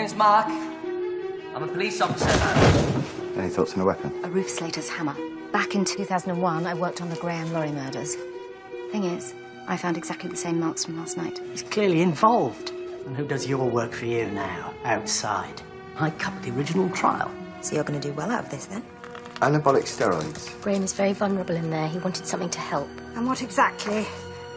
name's Mark. I'm a police officer. Any thoughts on a weapon? A roof slater's hammer. Back in 2001, I worked on the Graham Laurie murders. Thing is, I found exactly the same marks from last night. He's clearly involved. And who does your work for you now, outside? I covered the original trial. So you're going to do well out of this, then? Anabolic steroids. Graham is very vulnerable in there. He wanted something to help. And what exactly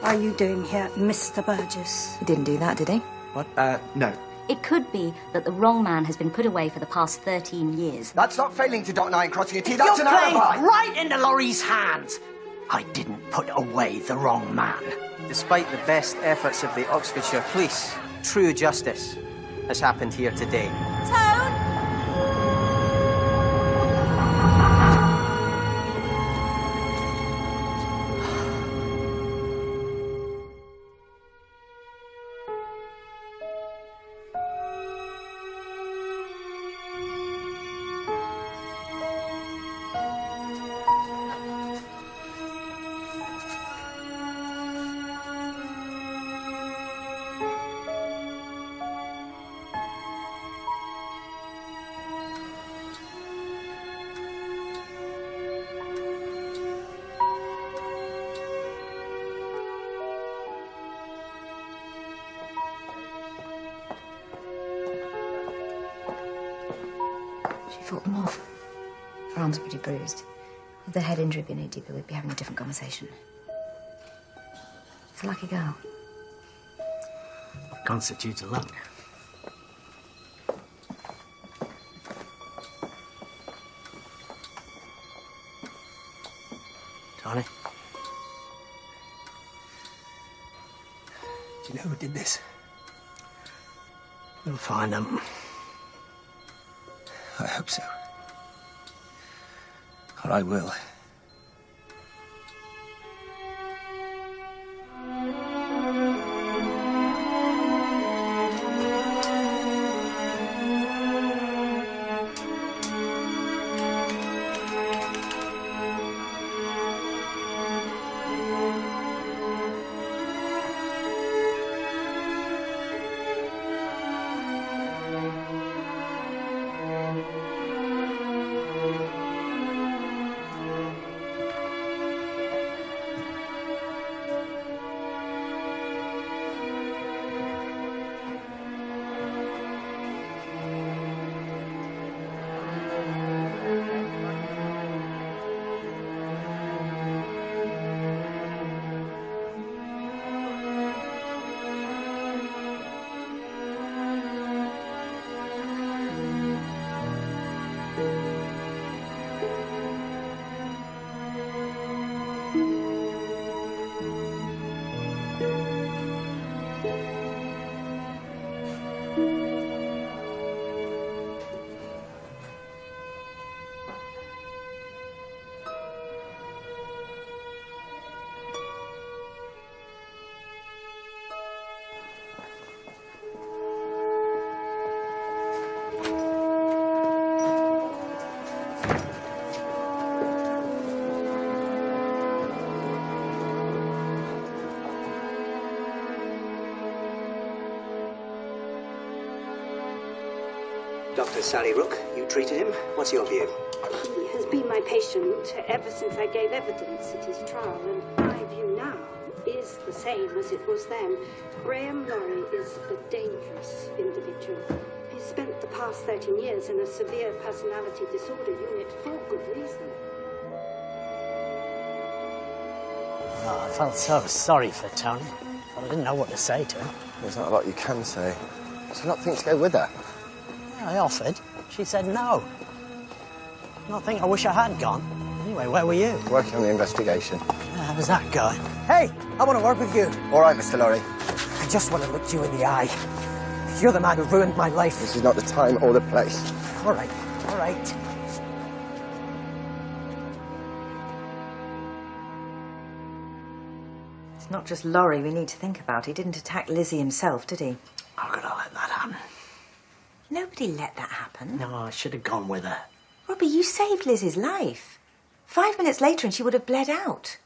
are you doing here, Mr. Burgess? He didn't do that, did he? What? No. It could be that the wrong man has been put away for the past 13 years. That's not failing to dot an I and crossing a T. That's You're an playing alibi. right into Laurie's hands. I didn't put away the wrong man. Despite the best efforts of the Oxfordshire Police, true justice has happened here today. She fought them off. Her arm's pretty bruised. If the head injury had been any deeper, we'd be having a different conversation. She's a lucky girl. What constitutes a luck? Tony? Do you know who did this? We'll find them. I hope so. Or I will. Dr. Sally Rook, you treated him. What's your view? He has been my patient ever since I gave evidence at his trial, and my view now is the same as it was then. Graham Laurie is a dangerous individual. He spent the past 13 years in a severe personality disorder unit for good reason. Oh, I felt so sorry for Tony. I didn't know what to say to him. There's not a lot you can say. Does she not think to go with her? Yeah, I offered. She said no. I think I wish I had gone. Anyway, where were you? Working on the investigation. Yeah, how was that going? Hey, I want to work with you. All right, Mr. Laurie. I just want to look you in the eye. You're the man who ruined my life. This is not the time or the place. All right, all right. It's not just Laurie we need to think about. He didn't attack Lizzie himself, did he? How could I let that happen? Nobody let that happen. No, I should have gone with her. Robbie, you saved Lizzie's life. 5 minutes later and she would have bled out.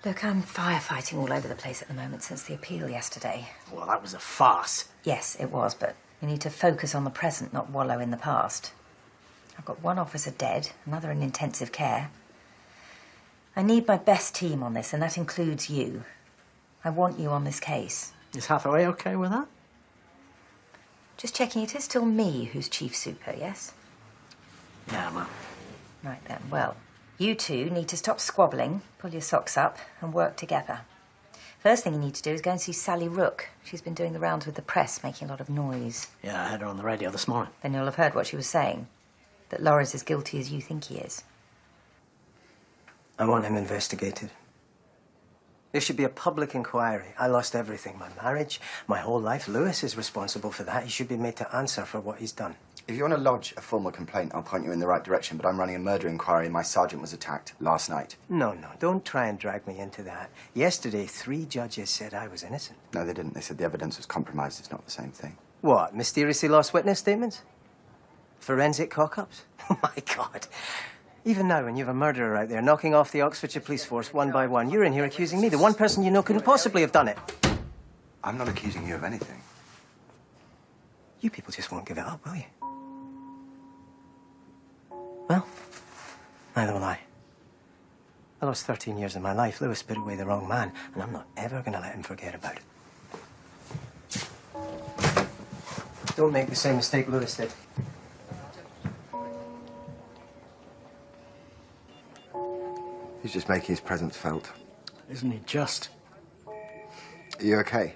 Look, I'm firefighting all over the place at the moment since the appeal yesterday. Well, that was a farce. Yes, it was, but we need to focus on the present, not wallow in the past. I've got one officer dead, another in intensive care. I need my best team on this, and that includes you. I want you on this case. Is Hathaway okay with that? Just checking, it is still me who's chief super, yes? Yeah, well. Right then, well, you two need to stop squabbling, pull your socks up, and work together. First thing you need to do is go and see Sally Rook. She's been doing the rounds with the press, making a lot of noise. Yeah, I heard her on the radio this morning. Then you'll have heard what she was saying, that Laura's as guilty as you think he is. I want him investigated. There should be a public inquiry. I lost everything. My marriage, my whole life. Lewis is responsible for that. He should be made to answer for what he's done. If you want to lodge a formal complaint, I'll point you in the right direction, but I'm running a murder inquiry and my sergeant was attacked last night. No, don't try and drag me into that. Yesterday, 3 judges said I was innocent. No, they didn't. They said the evidence was compromised. It's not the same thing. What, mysteriously lost witness statements? Forensic cock-ups? Oh, my God. Even now, when you have a murderer out there knocking off the Oxfordshire police force one by one, you're in here accusing me. The one person you know couldn't possibly have done it. I'm not accusing you of anything. You people just won't give it up, will you? Well, neither will I. I lost 13 years of my life. Lewis put away the wrong man, and I'm not ever going to let him forget about it. Don't make the same mistake Lewis did. He's just making his presence felt. Isn't he just? Are you okay?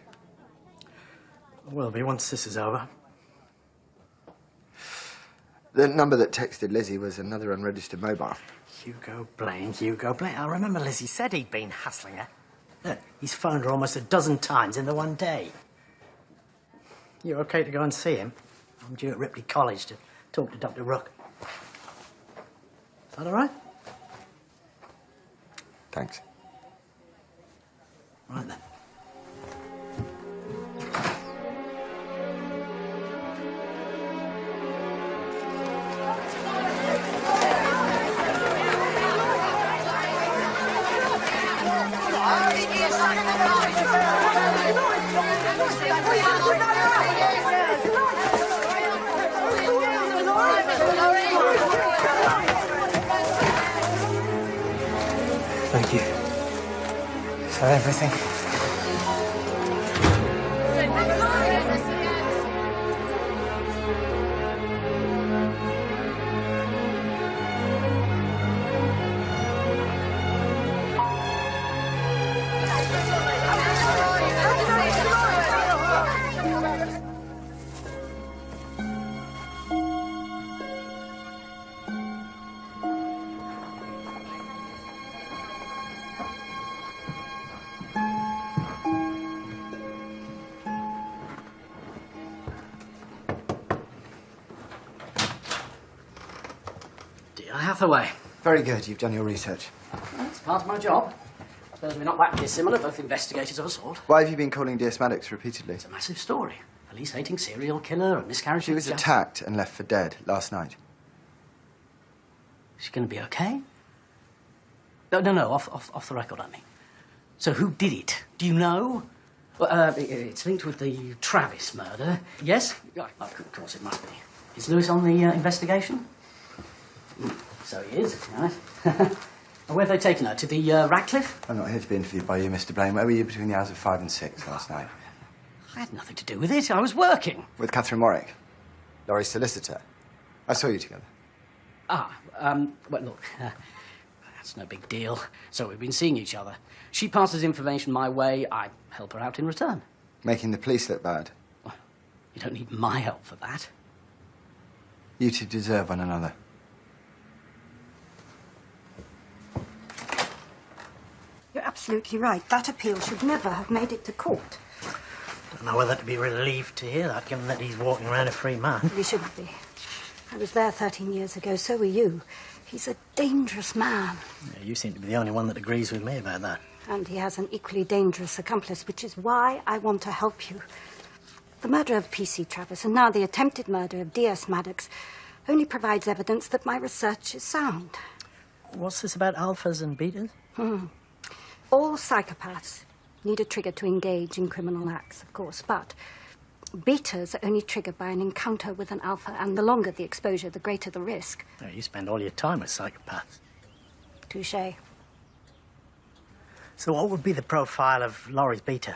Will be once this is over. The number that texted Lizzie was another unregistered mobile. Hugo Blaine. I remember Lizzie said he'd been hassling her. Look, he's phoned her almost a dozen times in the one day. You okay to go and see him? I'm due at Ripley College to talk to Dr. Rook. Is that all right? Thanks. Right then. Thank you for everything. Dear Hathaway. Very good. You've done your research. It's part of my job. I suppose we're not that dissimilar, both investigators of a sort. Why have you been calling DS Maddox repeatedly? It's a massive story. Police-hating serial killer, a miscarriage She of was justice. attacked and left for dead last night. Is she going to be okay? No, off the record, I mean. So who did it? Do you know? Well, it's linked with the Travis murder. Yes? Yeah, of course it must be. Is Lewis on the investigation? So he is, right? Where have they taken her? To the Radcliffe? I'm not here to be interviewed by you, Mr. Blaine. Where were you between the hours of 5 and 6 last night? I had nothing to do with it. I was working. With Catherine Warwick, Laurie's solicitor. I saw you together. Well, look, that's no big deal. So we've been seeing each other. She passes information my way, I help her out in return. Making the police look bad. Well, you don't need my help for that. You two deserve one another. You're absolutely right. That appeal should never have made it to court. Don't know whether to be relieved to hear that, given that he's walking around a free man. We shouldn't be. I was there 13 years ago, so were you. He's a dangerous man. Yeah, you seem to be the only one that agrees with me about that. And he has an equally dangerous accomplice, which is why I want to help you. The murder of P.C. Travis and now the attempted murder of D.S. Maddox only provides evidence that my research is sound. What's this about alphas and betas? All psychopaths need a trigger to engage in criminal acts, of course, but betas are only triggered by an encounter with an alpha, and the longer the exposure, the greater the risk. Oh, you spend all your time with psychopaths. Touché. So what would be the profile of Laurie's beta?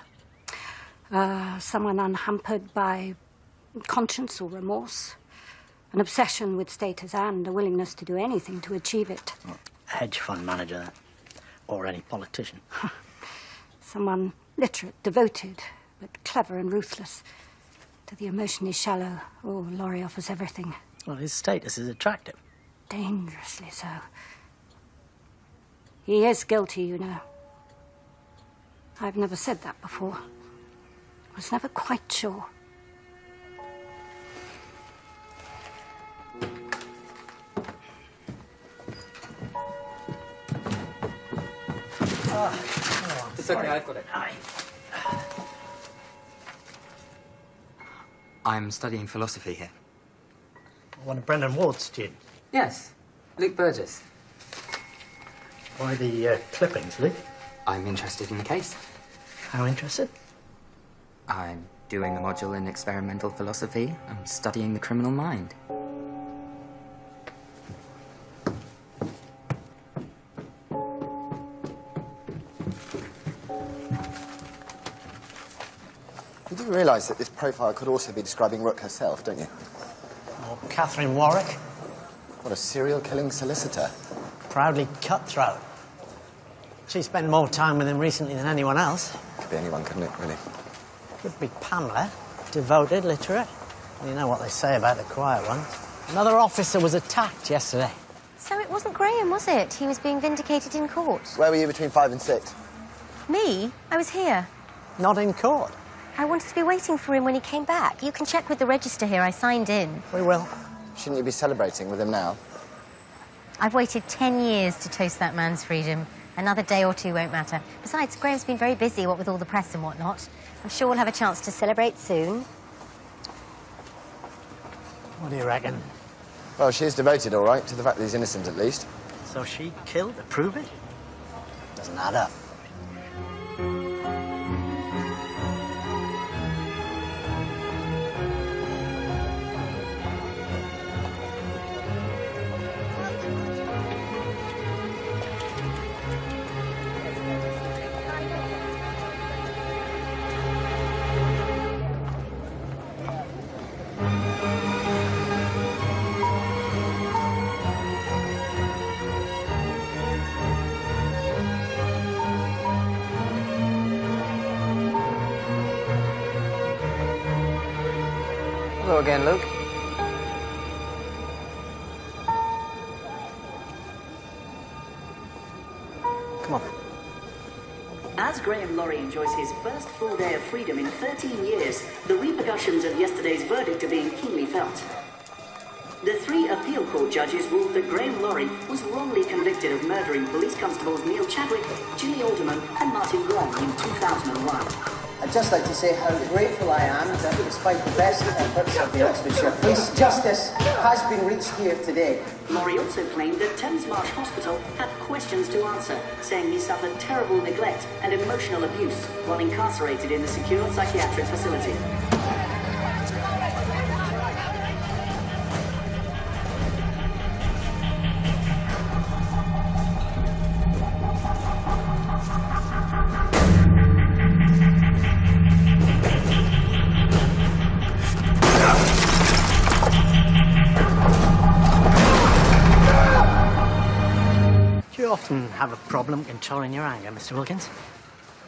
Someone unhampered by conscience or remorse, an obsession with status, and a willingness to do anything to achieve it. A hedge fund manager, then. Or any politician. Someone literate, devoted, but clever and ruthless. To the emotionally shallow, oh, Laurie offers everything. Well, his status is attractive. Dangerously so. He is guilty, you know. I've never said that before. Was never quite sure. It's okay, I've got it. I'm studying philosophy here. One of Brendan Ward's students. Yes, Luke Burgess. Why the clippings, Luke? I'm interested in the case. How interested? I'm doing a module in experimental philosophy. I'm studying the criminal mind. You do realise that this profile could also be describing Rook herself, don't you? Or Catherine Warwick. What a serial killing solicitor. Proudly cutthroat. She spent more time with him recently than anyone else. Could be anyone, couldn't it, really? Could be Pamela. Devoted, literate. You know what they say about the quiet ones. Another officer was attacked yesterday. So it wasn't Graham, was it? He was being vindicated in court. Where were you between 5 and 6? Me? I was here. Not in court. I wanted to be waiting for him when he came back. You can check with the register here. I signed in. We will. Shouldn't you be celebrating with him now? I've waited 10 years to toast that man's freedom. Another day or two won't matter. Besides, Graham's been very busy, what with all the press and whatnot. I'm sure we'll have a chance to celebrate soon. What do you reckon? Well, she is devoted, all right, to the fact that he's innocent, at least. So she killed to prove it? Doesn't add up. Hello again, Luke. Come on. As Graham Laurie enjoys his first full day of freedom in 13 years, the repercussions of yesterday's verdict are being keenly felt. The 3 appeal court judges ruled that Graham Laurie was wrongly convicted of murdering police constables Neil Chadwick, Jimmy Alderman and Martin Wong in 2001. I'd just like to say how grateful I am that despite the best efforts of the Oxfordshire Police, justice has been reached here today. Laurie also claimed that Thames Marsh Hospital had questions to answer, saying he suffered terrible neglect and emotional abuse while incarcerated in the secure psychiatric facility. Do you often have a problem controlling your anger, Mr. Wilkins?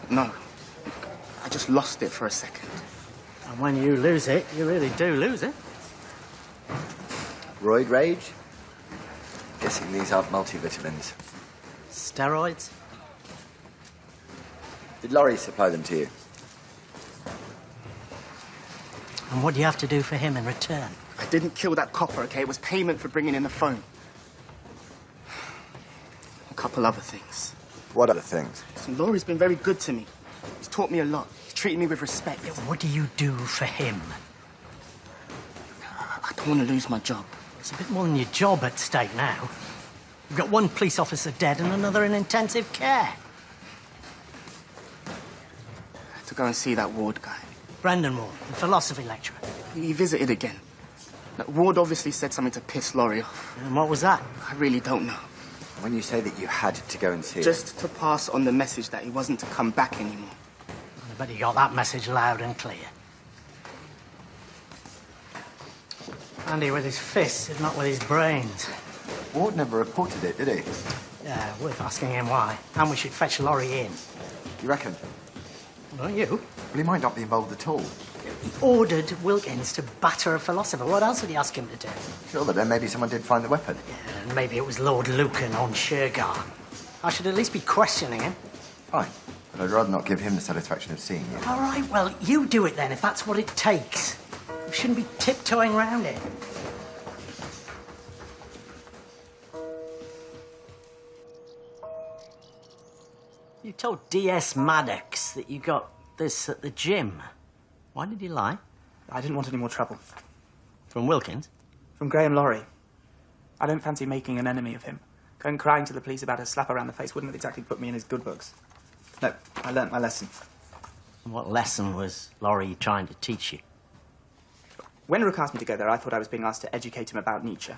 No. I just lost it for a second. And when you lose it, you really do lose it. Roid rage? Guessing these aren't multivitamins. Steroids? Did Laurie supply them to you? And what do you have to do for him in return? I didn't kill that copper, okay? It was payment for bringing in the phone. A couple other things. What other things? So Laurie's been very good to me. He's taught me a lot. He's treated me with respect. Yeah, what do you do for him? I don't want to lose my job. It's a bit more than your job at stake now. You've got one police officer dead and another in intensive care. go and see that Ward guy. Brendan Ward, the philosophy lecturer. He visited again. Now, Ward obviously said something to piss Laurie off. And what was that? I really don't know. When you say that you had to go and see him... Just to pass on the message that he wasn't to come back anymore. I bet he got that message loud and clear. Andy with his fists, if not with his brains. Ward never reported it, did he? Yeah, worth asking him why. And we should fetch Laurie in. You reckon? Don't you? Well, he might not be involved at all. He ordered Wilkins to batter a philosopher. What else did he ask him to do? Sure, but then maybe someone did find the weapon. Yeah, and maybe it was Lord Lucan on Shergar. I should at least be questioning him. Fine. But I'd rather not give him the satisfaction of seeing you. All right, well, you do it then, if that's what it takes. You shouldn't be tiptoeing round it. You told D.S. Maddox that you got this at the gym. Why did you lie? I didn't want any more trouble. From Wilkins? From Graham Laurie. I don't fancy making an enemy of him. Going crying to the police about a slap around the face wouldn't exactly put me in his good books. No, I learnt my lesson. And what lesson was Laurie trying to teach you? When Rook asked me to go there, I thought I was being asked to educate him about Nietzsche.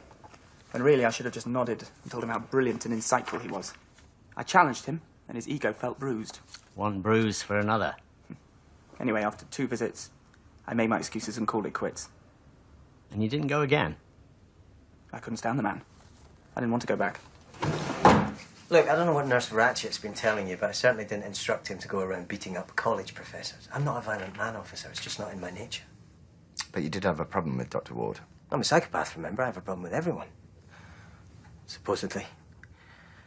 When really I should have just nodded and told him how brilliant and insightful he was. I challenged him, and his ego felt bruised. One bruise for another. Anyway, after 2 visits, I made my excuses and called it quits. And you didn't go again? I couldn't stand the man. I didn't want to go back. Look, I don't know what Nurse Ratchet's been telling you, but I certainly didn't instruct him to go around beating up college professors. I'm not a violent man, officer. It's just not in my nature. But you did have a problem with Dr. Ward. I'm a psychopath, remember? I have a problem with everyone. Supposedly.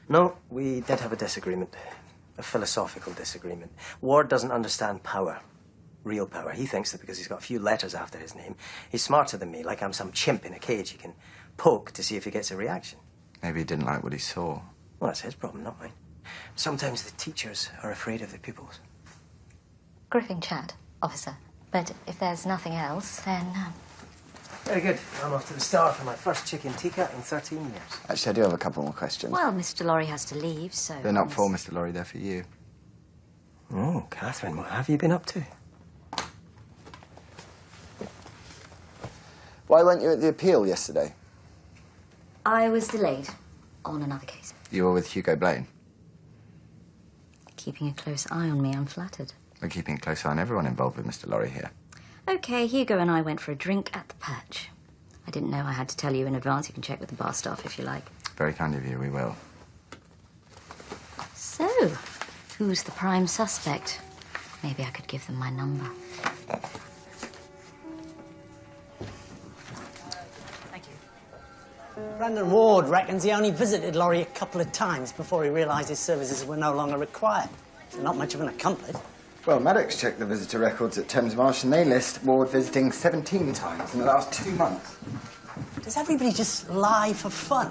No, we did have a disagreement. A philosophical disagreement. Ward doesn't understand power. Real power. He thinks that because he's got a few letters after his name, he's smarter than me, like I'm some chimp in a cage he can poke to see if he gets a reaction. Maybe he didn't like what he saw. Well, that's his problem, not mine. Sometimes the teachers are afraid of the pupils. Gripping chat, officer. But if there's nothing else, then... Very good. I'm off to the Star for my first chicken tikka in 13 years. Actually, I do have a couple more questions. Well, Mr. Laurie has to leave, so... They're not for Mr. Laurie, they're for you. Oh, Catherine, what have you been up to? Why weren't you at the appeal yesterday? I was delayed on another case. You were with Hugo Blaine. Keeping a close eye on me, I'm flattered. We're keeping a close eye on everyone involved with Mr. Laurie here. OK, Hugo and I went for a drink at the Perch. I didn't know I had to tell you in advance. You can check with the bar staff if you like. Very kind of you, we will. So, who's the prime suspect? Maybe I could give them my number. Thank you. Brendan Ward reckons he only visited Laurie a couple of times before he realised his services were no longer required. So not much of an accomplice. Well, Maddox checked the visitor records at Thames Marsh and they list Ward visiting 17 times in the last 2 months. Does everybody just lie for fun?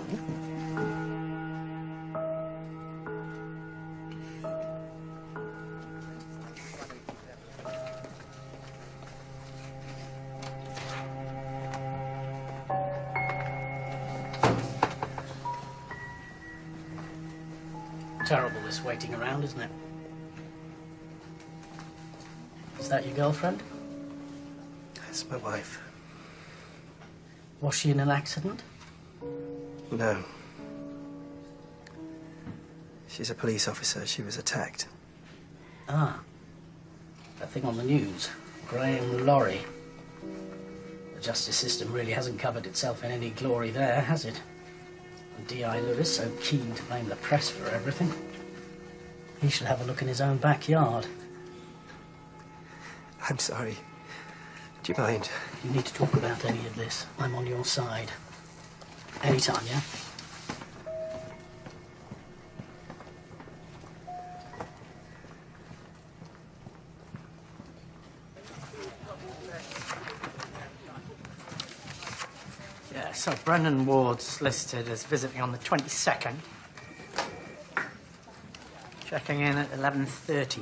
Terrible, this waiting around, isn't it? Is that your girlfriend? That's my wife. Was she in an accident? No. She's a police officer. She was attacked. Ah. That thing on the news. Graham Laurie. The justice system really hasn't covered itself in any glory there, has it? And D.I. Lewis so keen to blame the press for everything. He should have a look in his own backyard. I'm sorry. Do you mind? You need to talk about any of this. I'm on your side. Anytime, yeah? Yeah, so Brendan Ward's listed as visiting on the 22nd. Checking in at 11:30.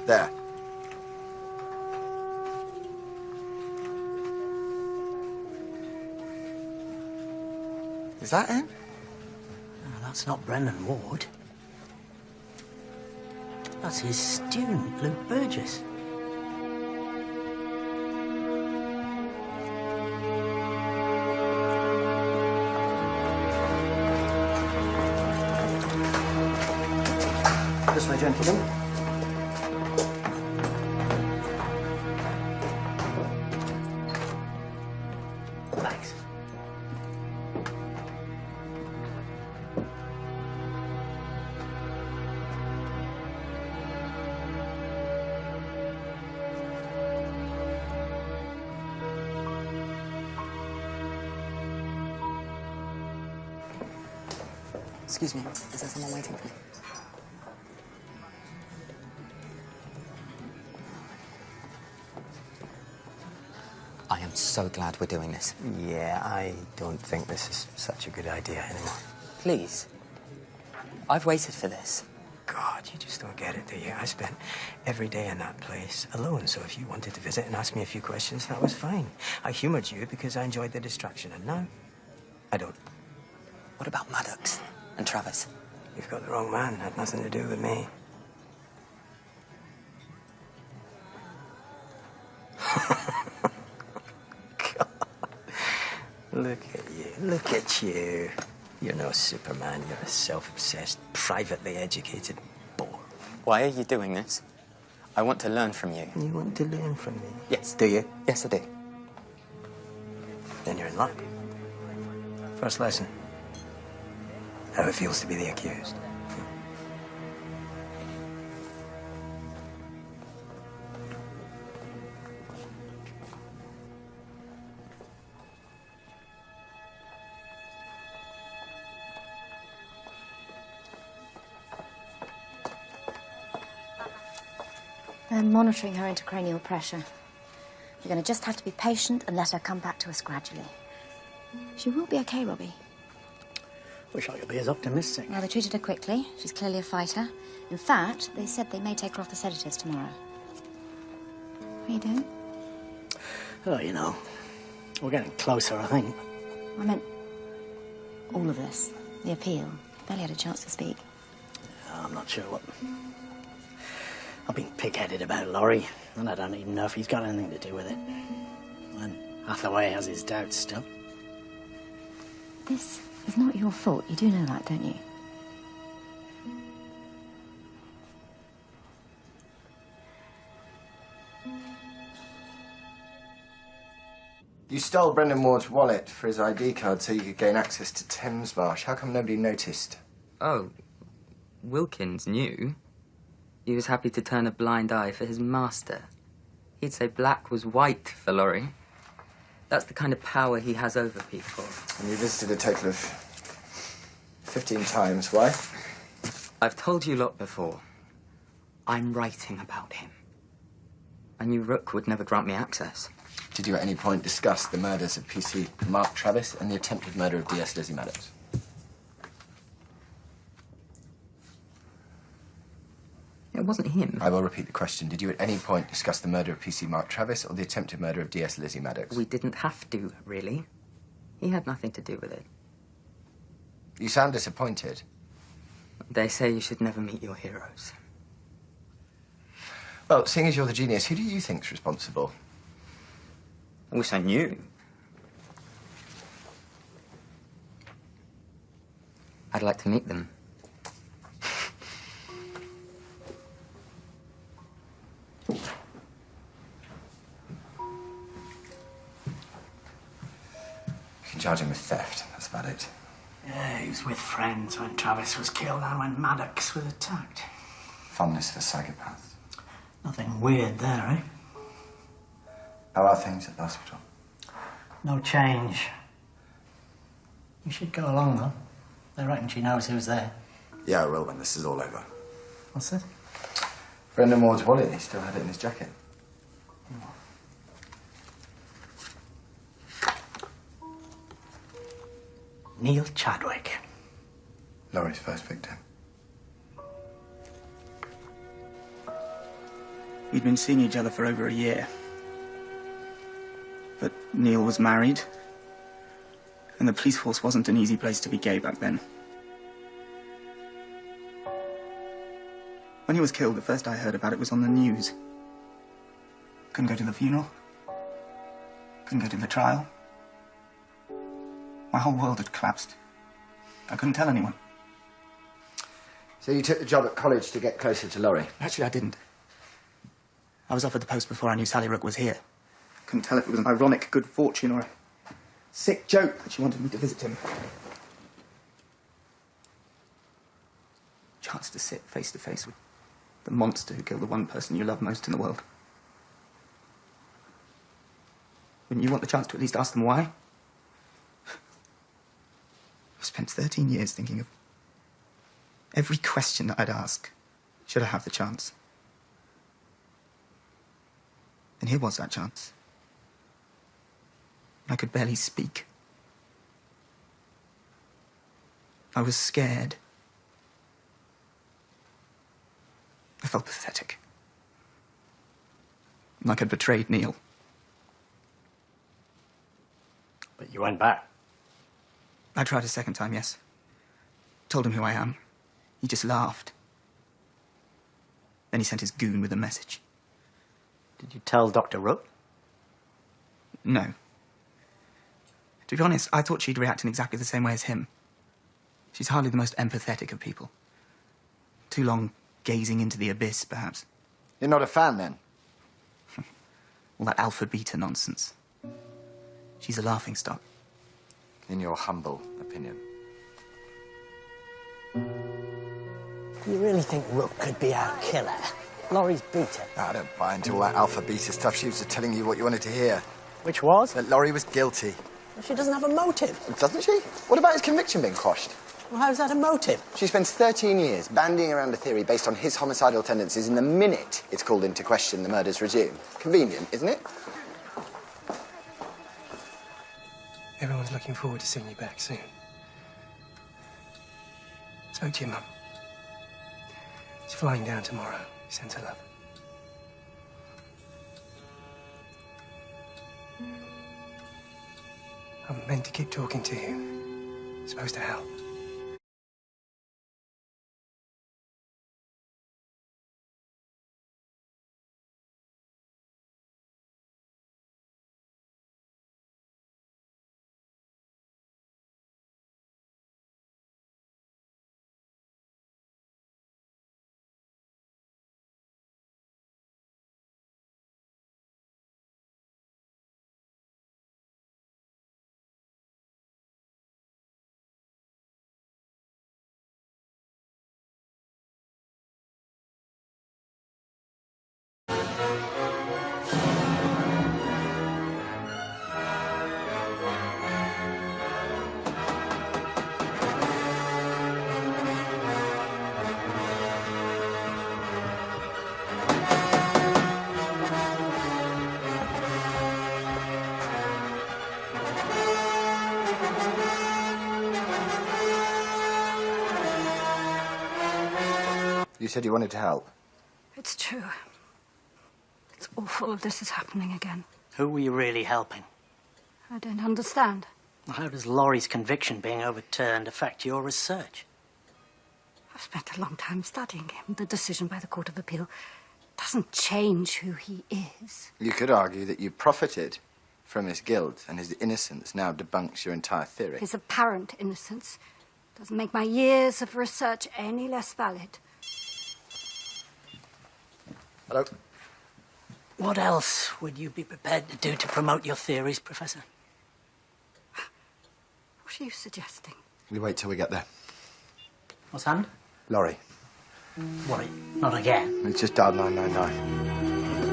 There. Is that him? Oh, that's not Brendan Ward. That's his student, Luke Burgess. This way, gentlemen. Thanks. Excuse me, is there someone waiting for me? I am so glad we're doing this. Yeah, I don't think this is such a good idea anymore. Please. I've waited for this. God, you just don't get it, do you? I spent every day in that place alone, so if you wanted to visit and ask me a few questions, that was fine. I humoured you because I enjoyed the distraction, and now I don't. What about Maddox and Travis? You've got the wrong man. Had nothing to do with me. God. Look at you. Look at you. You're no Superman. You're a self-obsessed, privately educated bore. Why are you doing this? I want to learn from you. You want to learn from me? Yes. Do you? Yes, I do. Then you're in luck. First lesson. How it feels to be the accused. They're monitoring her intracranial pressure. You're going to just have to be patient and let her come back to us gradually. She will be okay, Robbie. Wish I could be as optimistic. Well, they treated her quickly. She's clearly a fighter. In fact, they said they may take her off the sedatives tomorrow. What are you doing? Oh, you know, we're getting closer, I think. I meant all of this. The appeal. Barely had a chance to speak. I'm not sure what... I've been pig-headed about Laurie, and I don't even know if he's got anything to do with it. And Hathaway has his doubts still. This is not your fault. You do know that, don't you? You stole Brendan Ward's wallet for his ID card so you could gain access to Thames Marsh. How come nobody noticed? Oh, Wilkins knew. He was happy to turn a blind eye for his master. He'd say black was white for Laurie. That's the kind of power he has over people. And you visited a total of 15 times. Why? I've told you lot before. I'm writing about him. I knew Rook would never grant me access. Did you at any point discuss the murders of PC Mark Travis and the attempted murder of DS Lizzie Maddox? It wasn't him. I will repeat the question. Did you at any point discuss the murder of PC Mark Travis or the attempted murder of DS Lizzie Maddox? We didn't have to, really. He had nothing to do with it. You sound disappointed. They say you should never meet your heroes. Well, seeing as you're the genius, who do you think's responsible? I wish I knew. I'd like to meet them. You can charge him with theft. That's about it. Yeah, he was with friends when Travis was killed and when Maddox was attacked. Fondness for psychopaths. Nothing weird there, eh? How are things at the hospital? No change. You should go along, though. They reckon she knows who's there. Yeah, I will when this is all over. What's that? Brendan Ward's wallet. He still had it in his jacket. Neil Chadwick. Laurie's first victim. We'd been seeing each other for over a year. But Neil was married, and the police force wasn't an easy place to be gay back then. When he was killed, the first I heard about it was on the news. Couldn't go to the funeral. Couldn't go to the trial. My whole world had collapsed. I couldn't tell anyone. So you took the job at college to get closer to Laurie? Actually, I didn't. I was offered the post before I knew Sally Rook was here. Couldn't tell if it was an ironic good fortune or a sick joke that she wanted me to visit him. Chance to sit face to face with the monster who killed the one person you love most in the world. Wouldn't you want the chance to at least ask them why? I've spent 13 years thinking of every question that I'd ask, should I have the chance. And here was that chance. I could barely speak. I was scared. I felt pathetic. Like I'd betrayed Neil. But you went back. I tried a second time, yes. Told him who I am. He just laughed. Then he sent his goon with a message. Did you tell Dr. Rook? No. To be honest, I thought she'd react in exactly the same way as him. She's hardly the most empathetic of people. Too long gazing into the abyss, perhaps. You're not a fan, then? All that alpha-beta nonsense. She's a laughingstock. In your humble opinion. Do you really think Rook could be our killer? Laurie's beaten. I don't buy into all that alpha-beta stuff. She was just telling you what you wanted to hear. Which was? That Laurie was guilty. Well, she doesn't have a motive. Doesn't she? What about his conviction being quashed? Well, how's that a motive? She spends 13 years bandying around a theory based on his homicidal tendencies, and the minute it's called into question, the murders resume. Convenient, isn't it? Everyone's looking forward to seeing you back soon. Spoke to your mum. She's flying down tomorrow. She sends her love. I'm meant to keep talking to you. It's supposed to help. You said you wanted to help. It's true. It's awful if this is happening again. Who were you really helping? I don't understand. How does Laurie's conviction being overturned affect your research? I've spent a long time studying him. The decision by the Court of Appeal doesn't change who he is. You could argue that you profited from his guilt, and his innocence now debunks your entire theory. His apparent innocence doesn't make my years of research any less valid. Hello? What else would you be prepared to do to promote your theories, Professor? What are you suggesting? You wait till we get there. What's happened? Laurie. What, not again? It's just dialed 999.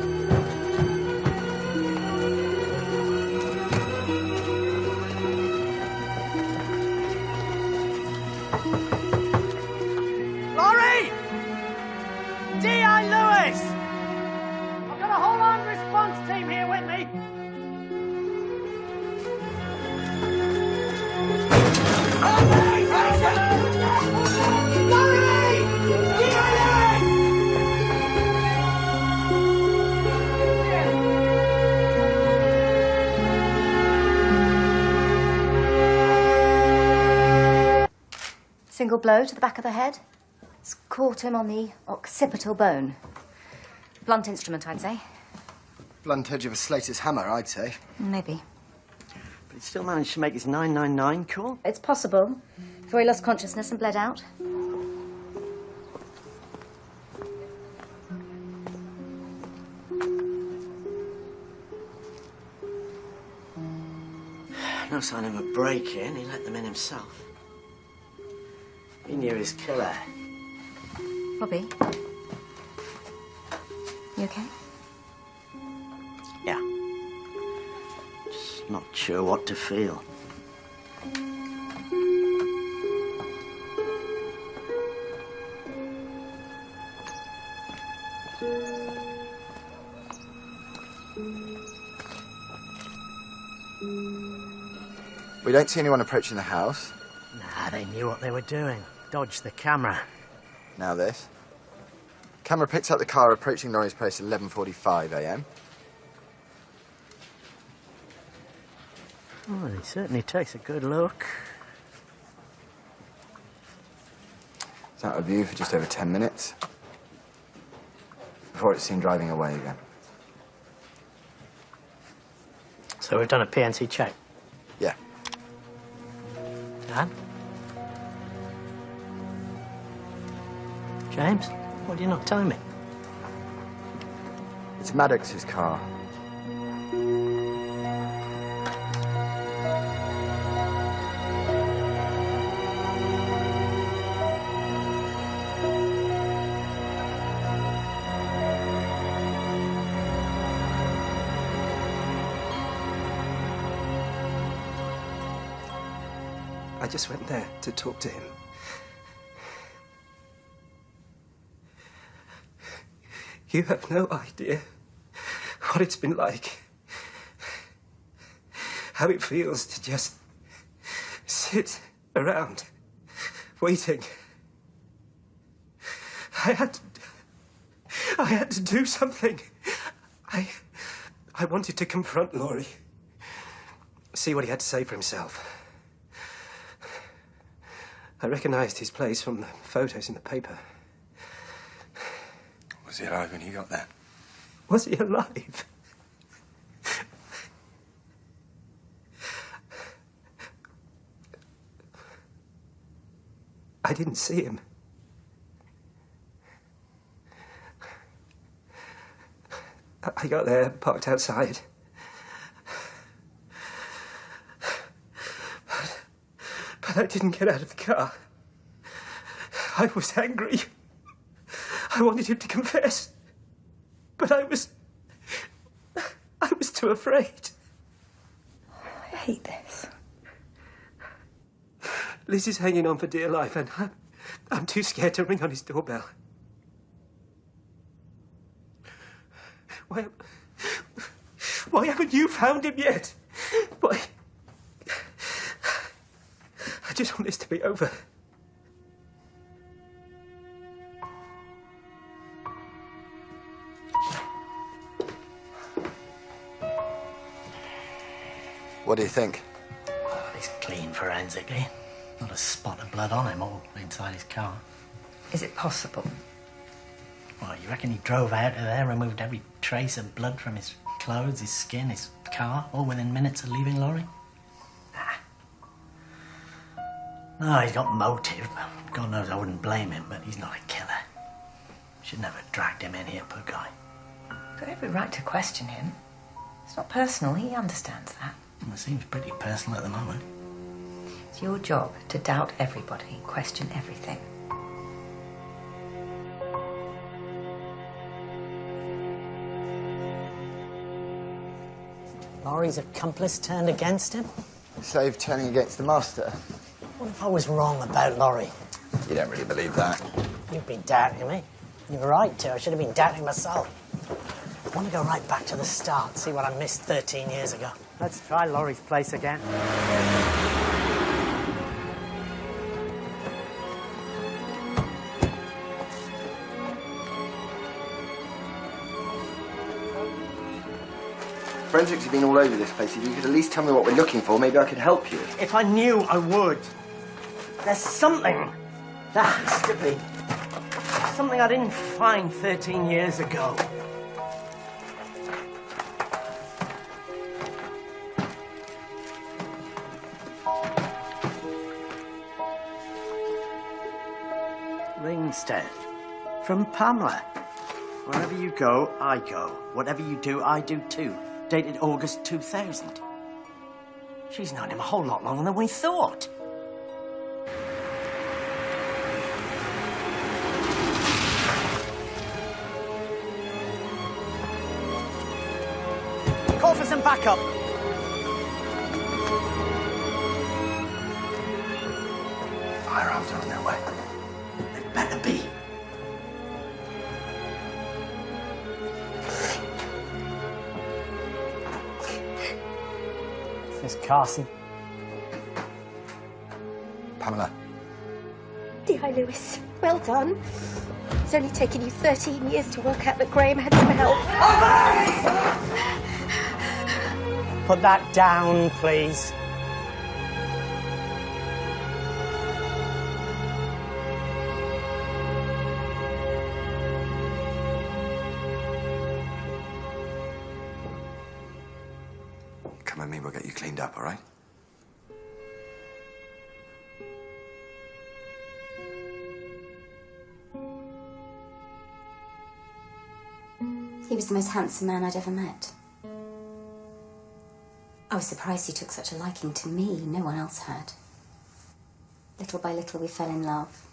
Laurie! D.I. Lewis! I've got a whole armed response team here with me. Single blow to the back of the head. It's caught him on the occipital bone. Blunt instrument, I'd say. Blunt edge of a slater's hammer, I'd say. Maybe. But he still managed to make his 999 call? It's possible. Before he lost consciousness and bled out. No sign of a break-in. He let them in himself. He knew his killer. Bobby? You okay? Yeah. Just not sure what to feel. We don't see anyone approaching the house. Nah, they knew what they were doing. Dodged the camera. Now this. Camera picks up the car approaching Laurie's place at 11:45 a.m. Well, he certainly takes a good look. It's out of view for just over 10 minutes. Before it's seen driving away again. So we've done a PNC check. Yeah. Dad? James? What are you not telling me? It's Maddox's car. I just went there to talk to him. You have no idea what it's been like. How it feels to just sit around, waiting. I had to do something. I wanted to confront Laurie. See what he had to say for himself. I recognized his place from the photos in the paper. Was he alive when he got there? Was he alive? I didn't see him. I got there, parked outside. But I didn't get out of the car. I was angry. I wanted him to confess. But I was too afraid. I hate this. Liz is hanging on for dear life, and I'm too scared to ring on his doorbell. Why haven't you found him yet? Why? I just want this to be over. What do you think? Oh, he's clean forensically. Not a spot of blood on him, all inside his car. Is it possible? Well, you reckon he drove out of there, removed every trace of blood from his clothes, his skin, his car, all within minutes of leaving Laurie? No, he's got motive. God knows I wouldn't blame him, but he's not a killer. Should never have dragged him in here, poor guy. Got every right to question him. It's not personal, he understands that. Well, it seems pretty personal at the moment. It's your job to doubt everybody, question everything. Laurie's accomplice turned against him? Slave turning against the master? What if I was wrong about Laurie? You don't really believe that. You've been doubting me. You were right to. I should have been doubting myself. I want to go right back to the start, see what I missed 13 years ago. Let's try Laurie's place again. Forensics have been all over this place. If you could at least tell me what we're looking for, maybe I could help you. If I knew, I would. There's something. There has to be. something I didn't find 13 years ago. Ringstead. From Pamela. Wherever you go, I go. Whatever you do, I do too. Dated August 2000. She's known him a whole lot longer than we thought. Call for some backup. Firearms are on their way. They better be. Miss Carson. Pamela. D.I. Lewis, well done. It's only taken you 13 years to work out that Graham had some help. Put that down, please. Come with me, we'll get you cleaned up, all right? He was the most handsome man I'd ever met. I was surprised he took such a liking to me. No one else had. Little by little, we fell in love.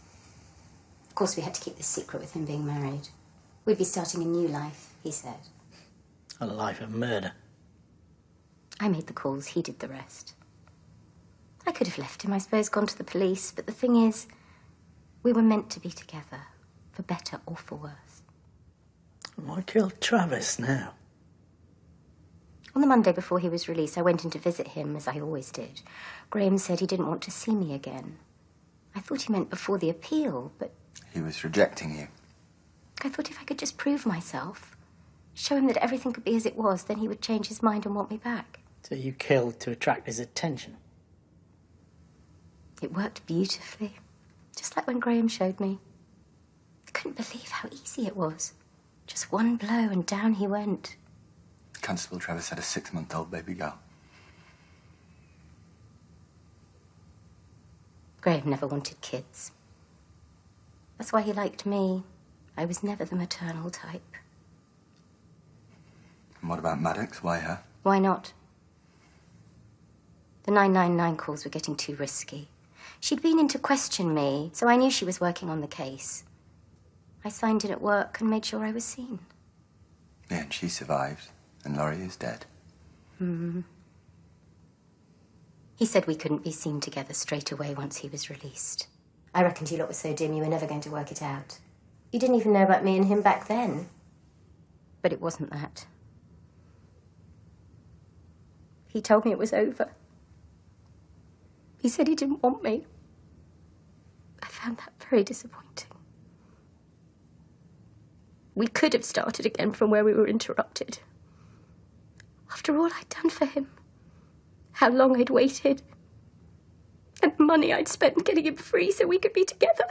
Of course, we had to keep this secret with him being married. We'd be starting a new life, he said. A life of murder. I made the calls, he did the rest. I could have left him, I suppose, gone to the police, but the thing is, we were meant to be together, for better or for worse. Why kill Travis now? On the Monday before he was released, I went in to visit him, as I always did. Graham said he didn't want to see me again. I thought he meant before the appeal, but He was rejecting you. I thought if I could just prove myself, show him that everything could be as it was, then he would change his mind and want me back. So you killed to attract his attention? It worked beautifully, just like when Graham showed me. I couldn't believe how easy it was. Just one blow and down he went. Constable Travis had a 6-month-old baby girl. Graham never wanted kids. That's why he liked me. I was never the maternal type. And what about Maddox? Why her? Why not? The 999 calls were getting too risky. She'd been in to question me, so I knew she was working on the case. I signed in at work and made sure I was seen. Yeah, and she survived, and Laurie is dead. He said we couldn't be seen together straight away once he was released. I reckoned you lot were so dim you were never going to work it out. You didn't even know about me and him back then. But it wasn't that. He told me it was over. He said he didn't want me. I found that very disappointing. We could have started again from where we were interrupted. After all I'd done for him, how long I'd waited, and the money I'd spent getting him free so we could be together.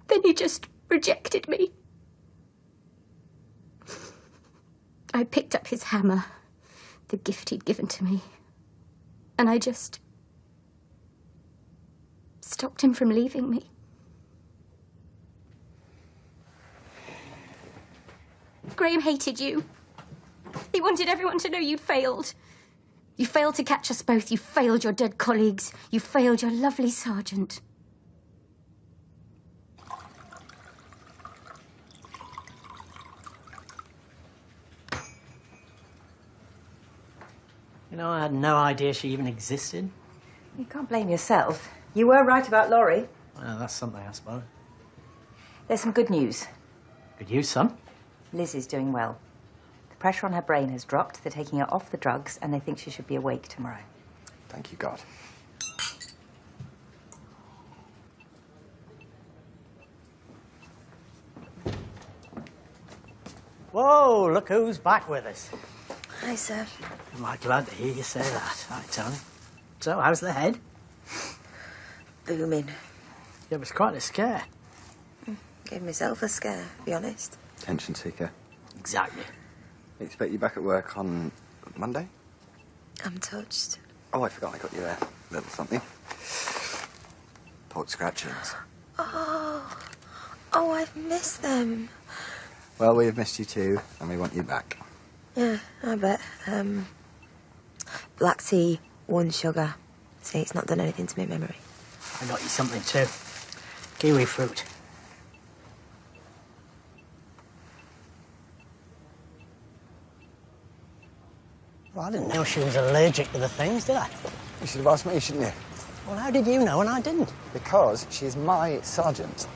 Then he just rejected me. I picked up his hammer, the gift he'd given to me, and I just stopped him from leaving me. Graham hated you. He wanted everyone to know you'd failed. You failed to catch us both. You failed your dead colleagues. You failed your lovely sergeant. You know, I had no idea she even existed. You can't blame yourself. You were right about Laurie. Well, that's something, I suppose. There's some good news. Could use some. Liz is doing well. The pressure on her brain has dropped. They're taking her off the drugs, and they think she should be awake tomorrow. Thank you, God. Whoa, look who's back with us. Hi, sir. Am I glad to hear you say that. Hi, Tony. So, how's the head? Booming. Yeah, it was quite a scare. Gave myself a scare, to be honest. Attention seeker. Exactly. I expect you back at work on Monday? I'm touched. Oh, I forgot I got you a little something. Pork scratchings. Oh, I've missed them. Well, we have missed you too, and we want you back. Yeah, I bet. Black tea, 1 sugar. See, it's not done anything to my memory. I got you something too. Kiwi fruit. Well, I didn't know she was allergic to the things, did I? You should have asked me, shouldn't you? Well, how did you know and I didn't? Because she is my sergeant.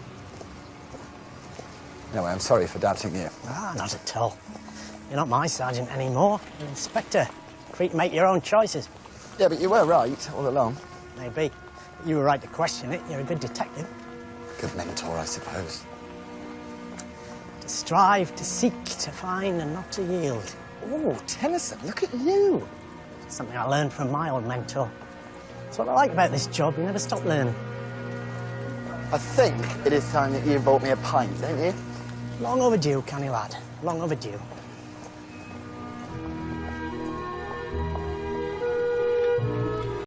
Anyway, I'm sorry for doubting you. Ah, not at all. You're not my sergeant anymore. You're Inspector. Free to make your own choices. Yeah, but you were right all along. Maybe. But you were right to question it. You're a good detective. Good mentor, I suppose. To strive, to seek, to find, and not to yield. Oh, Tennyson, look at you. Something I learned from my old mentor. That's what I like about this job. You never stop learning. I think it is time that you bought me a pint, don't you? Long overdue, canny lad. Long overdue.